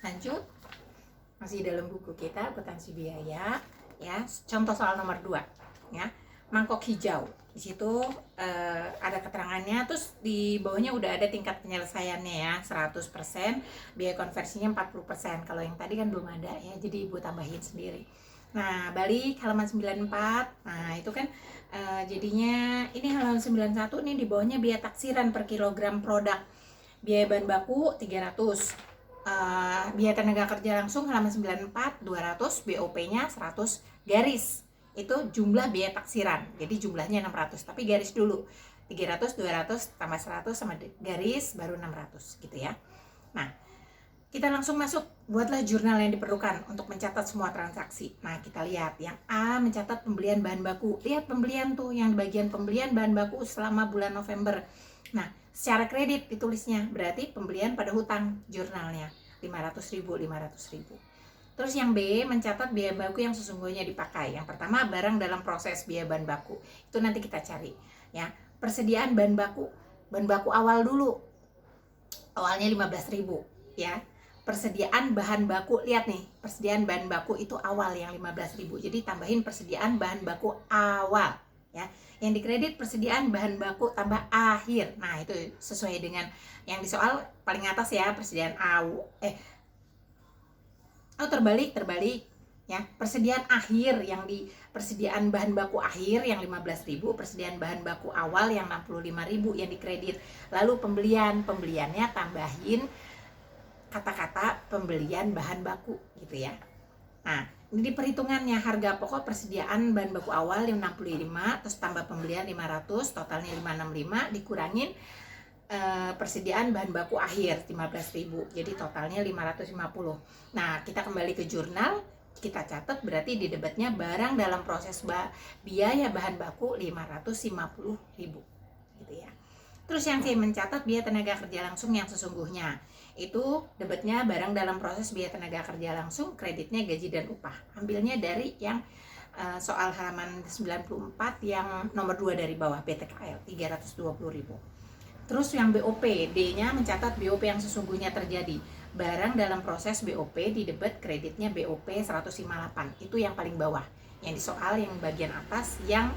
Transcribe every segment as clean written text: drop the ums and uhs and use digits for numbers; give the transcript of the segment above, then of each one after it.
Lanjut, masih dalam buku kita akuntansi biaya ya. Contoh soal nomor 2 ya. Mangkok hijau. Di situ ada keterangannya, terus di bawahnya udah ada tingkat penyelesaiannya ya, 100%, biaya konversinya 40%. Kalau yang tadi kan belum ada ya, jadi Ibu tambahin sendiri. Nah, balik halaman 94. Nah, itu kan jadinya ini halaman 91 nih, di bawahnya biaya taksiran per kilogram produk. Biaya bahan baku 300. Biaya tenaga kerja langsung halaman 94 200, BOP-nya 100 garis. Itu jumlah biaya taksiran. Jadi jumlahnya 600, tapi garis dulu. 300 200 tambah 100 sama garis baru 600 gitu ya. Nah, kita langsung masuk, buatlah jurnal yang diperlukan untuk mencatat semua transaksi. Nah, kita lihat yang A, mencatat pembelian bahan baku. Lihat pembelian tuh, yang bagian pembelian bahan baku selama bulan November. Nah, secara kredit ditulisnya, berarti pembelian pada hutang jurnalnya 500.000, 500.000. Terus yang B, mencatat biaya baku yang sesungguhnya dipakai. Yang pertama, barang dalam proses biaya bahan baku. Itu nanti kita cari ya. Persediaan bahan baku. Bahan baku awal dulu. Awalnya 15.000 ya. Persediaan bahan baku, lihat nih, persediaan bahan baku itu awal yang 15.000. Jadi tambahin persediaan bahan baku awal ya. Yang dikredit persediaan bahan baku tambah akhir. Nah, itu sesuai dengan yang di soal paling atas ya, persediaan terbalik ya. Persediaan akhir yang di persediaan bahan baku akhir yang 15.000, persediaan bahan baku awal yang 65.000 yang dikredit. Lalu pembeliannya tambahin kata-kata pembelian bahan baku gitu ya. Nah, ini di perhitungannya harga pokok persediaan bahan baku awal yang 65, terus tambah pembelian 500, totalnya 565, dikurangin persediaan bahan baku akhir 15.000, jadi totalnya 550. Nah, kita kembali ke jurnal, kita catat berarti di debatnya barang dalam proses biaya bahan baku 550.000 gitu ya. Terus yang C, mencatat biaya tenaga kerja langsung yang sesungguhnya. Itu debatnya barang dalam proses biaya tenaga kerja langsung, kreditnya gaji dan upah. Ambilnya dari yang soal halaman 94 yang nomor 2 dari bawah, BTKL 320.000. Terus yang BOP, D-nya mencatat BOP yang sesungguhnya terjadi. Barang dalam proses BOP di debat kreditnya BOP 158. Itu yang paling bawah. Yang di soal yang bagian atas yang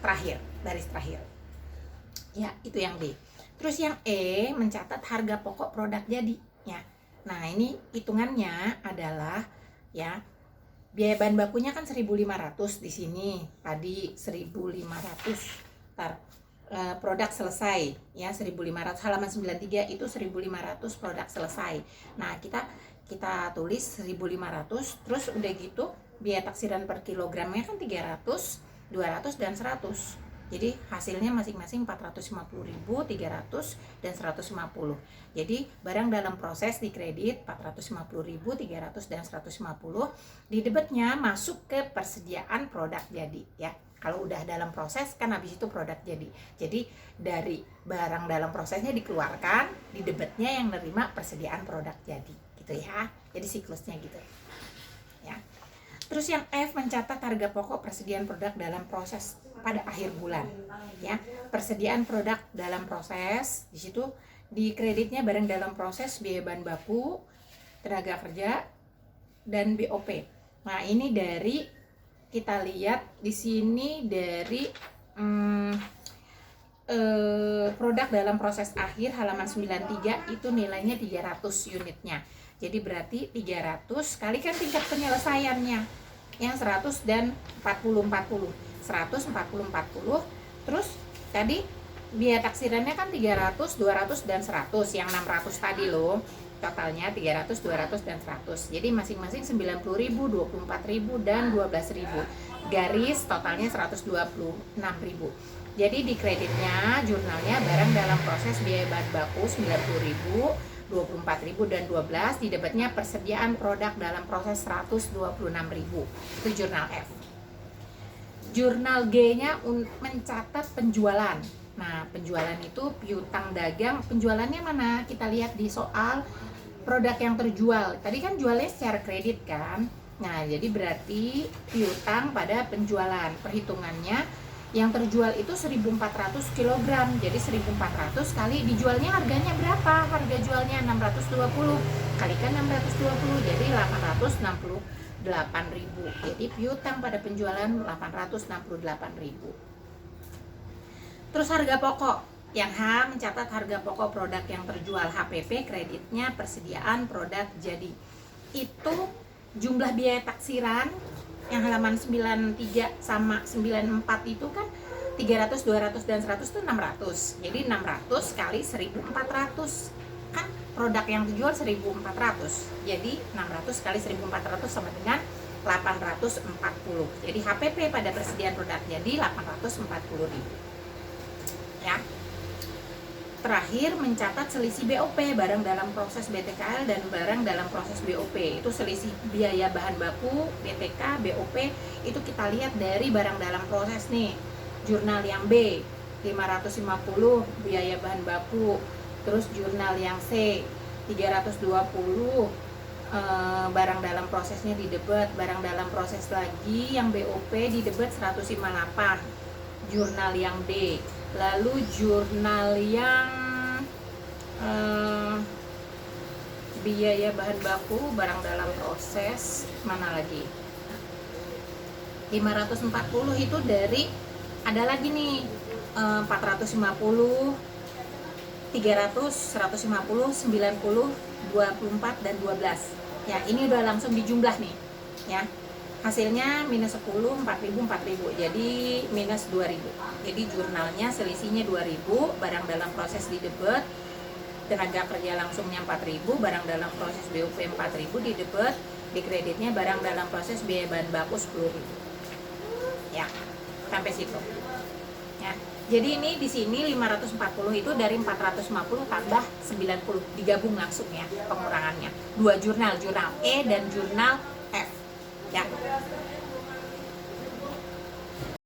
terakhir, baris terakhir. Ya, itu yang D. Terus yang E, mencatat harga pokok produk jadi ya. Nah, ini hitungannya adalah ya, biaya bahan bakunya kan 1.500 di sini. Tadi 1.500. Produk selesai ya, 1.500 halaman 93 itu 1.500 produk selesai. Nah, kita tulis 1.500, terus udah gitu biaya taksiran per kilogramnya kan 300, 200 dan 100. Jadi hasilnya masing-masing 450.000, 300 dan 150. Jadi barang dalam proses dikredit 450.000, 300 dan 150. Di debatnya masuk ke persediaan produk jadi ya. Kalau udah dalam proses kan habis itu produk jadi. Jadi dari barang dalam prosesnya dikeluarkan, di debatnya yang nerima persediaan produk jadi gitu ya. Jadi siklusnya gitu ya. Terus yang F, mencatat harga pokok persediaan produk dalam proses pada akhir bulan ya. Persediaan produk dalam proses, di situ di kreditnya barang dalam proses biaya bahan baku, tenaga kerja dan BOP. Nah, ini dari kita lihat di sini dari produk dalam proses akhir halaman 93 itu nilainya 300 unitnya. Jadi berarti 300 kali kan tingkat penyelesaiannya yang 100 dan 40 100 40. Terus tadi biaya taksirannya kan 300, 200 dan 100, yang 600 tadi loh. Totalnya 300, 200 dan 100. Jadi masing-masing 90.000, 24.000 dan 12.000. Garis totalnya 126.000. Jadi di kreditnya jurnalnya barang dalam proses biaya bahan baku 90.000, 24.000 dan 12. Di debatnya persediaan produk dalam proses 126.000. Itu jurnal F. Jurnal G-nya mencatat penjualan. Nah, penjualan itu piutang dagang, penjualannya mana? Kita lihat di soal produk yang terjual. Tadi kan jualnya secara kredit kan? Nah, jadi berarti piutang pada penjualan. Perhitungannya yang terjual itu 1.400 kg. Jadi 1.400 kali dijualnya harganya berapa? Harga jualnya 620 kalikan 620 jadi 868.000. Jadi piutang pada penjualan 868.000. Terus harga pokok, yang H mencatat harga pokok produk yang terjual, HPP kreditnya persediaan produk jadi. Itu jumlah biaya taksiran yang halaman 93 sama 94 itu kan 300, 200, dan 100 itu 600. Jadi 600 kali 1400. Kan produk yang dijual 1400. Jadi 600 kali 1400 sama dengan 840. Jadi HPP pada persediaan produk jadi 840.000. Ya. Terakhir mencatat selisih BOP, barang dalam proses BTKL dan barang dalam proses BOP. Itu selisih biaya bahan baku, BTK, BOP, itu kita lihat dari barang dalam proses nih. Jurnal yang B 550 biaya bahan baku. Terus jurnal yang C 320 barang dalam prosesnya didebet, barang dalam proses lagi yang BOP didebet 158. Jurnal yang D. Lalu jurnal yang biaya bahan baku, barang dalam proses mana lagi? 540 itu dari, ada lagi nih 450, 300, 150, 90, 24, dan 12. Ya, ini udah langsung dijumlah nih. Ya. Hasilnya minus 10, 4.000, 4.000. Jadi minus 2.000. Jadi jurnalnya selisihnya 2.000, barang dalam proses didebet, tenaga kerja langsungnya 4.000, barang dalam proses BOP 4.000 didebet, di kreditnya barang dalam proses biaya bahan baku 10.000. Ya, sampai situ. Ya. Jadi ini di sini 540 itu dari 450 tambah 90, digabung langsung ya pengurangannya. Dua jurnal, jurnal E dan jurnal F. Ya.